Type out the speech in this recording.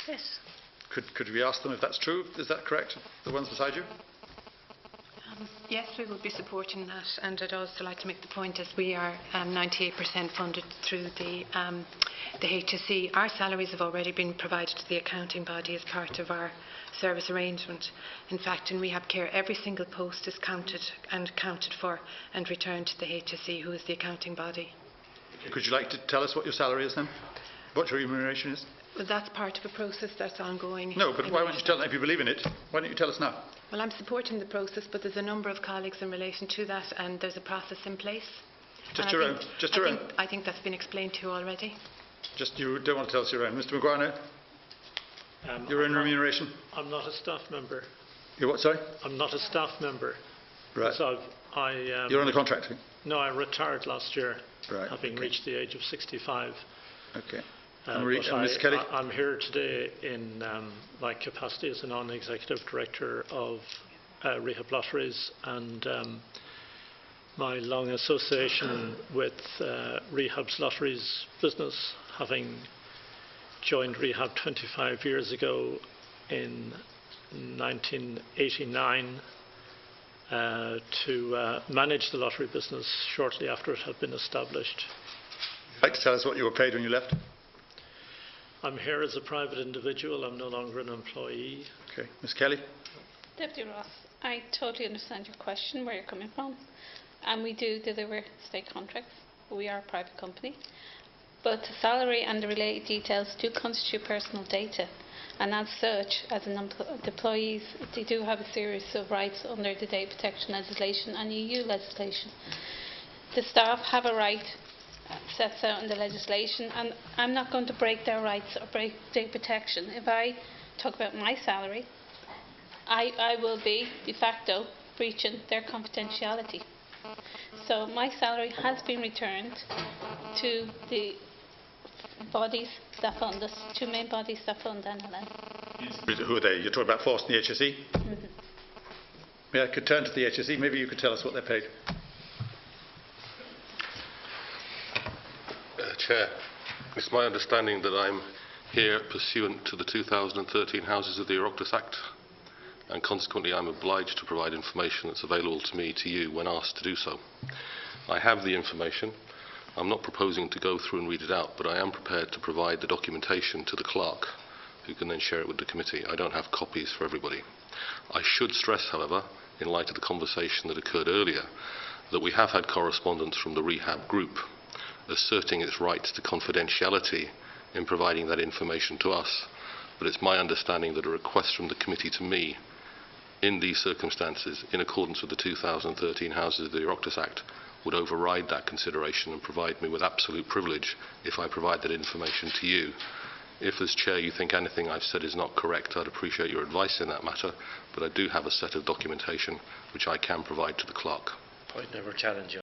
Yes. Could we ask them if that's true? Is that correct? The ones beside you? Yes, we will be supporting that, and I'd also like to make the point as we are 98% funded through the HSE. Our salaries have already been provided to the accounting body as part of our service arrangement. In fact, in rehab care, every single post is counted and accounted for and returned to the HSE, who is the accounting body. Could you like to tell us what your salary is then? What your remuneration is? Well, that's part of a process that's ongoing. No, but why won't you tell, if you believe in it, why don't you tell us now? Well, I'm supporting the process, but there's a number of colleagues in relation to that, and there's a process in place. Just your own? Just your own? I think that's been explained to you already. Just, you don't want to tell us your own. Mr Maguire, your own remuneration? I'm not a staff member. You're what, sorry? I'm not a staff member. Right. So you're on a contract? No, I retired last year, right, having reached the age of 65. Okay. Ms. Kelly? I'm here today in my capacity as a non-executive director of Rehab Lotteries, and my long association with Rehab's Lotteries business, having joined Rehab 25 years ago in 1989 to manage the lottery business shortly after it had been established. Would you like to tell us what you were paid when you left? I'm here as a private individual. I'm no longer an employee. Okay. Ms. Kelly? Deputy Ross, I totally understand your question, where you're coming from. And we do deliver state contracts. We are a private company. But the salary and the related details do constitute personal data. And as such, as employees, they do have a series of rights under the data protection legislation and EU legislation. The staff have a right sets out in the legislation, and I'm not going to break their rights or break data protection. If I talk about my salary, I will be de facto breaching their confidentiality. So my salary has been returned to the bodies that fund us, two main bodies that fund NLN. Who are they? You're talking about Force and the HSE? Mm-hmm. Yeah, I could turn to the HSE. Maybe you could tell us what they're paid. Chair, it's my understanding that I'm here pursuant to the 2013 Houses of the Oireachtas Act, and consequently I'm obliged to provide information that's available to me, to you, when asked to do so. I have the information. I'm not proposing to go through and read it out, but I am prepared to provide the documentation to the clerk, who can then share it with the committee. I don't have copies for everybody. I should stress, however, in light of the conversation that occurred earlier, that we have had correspondence from the Rehab group asserting its rights to confidentiality in providing that information to us. But it's my understanding that a request from the committee to me in these circumstances, in accordance with the 2013 Houses of the Oireachtas Act, would override that consideration and provide me with absolute privilege if I provide that information to you. If, as Chair, you think anything I've said is not correct, I'd appreciate your advice in that matter, but I do have a set of documentation which I can provide to the clerk. I'd never challenge you.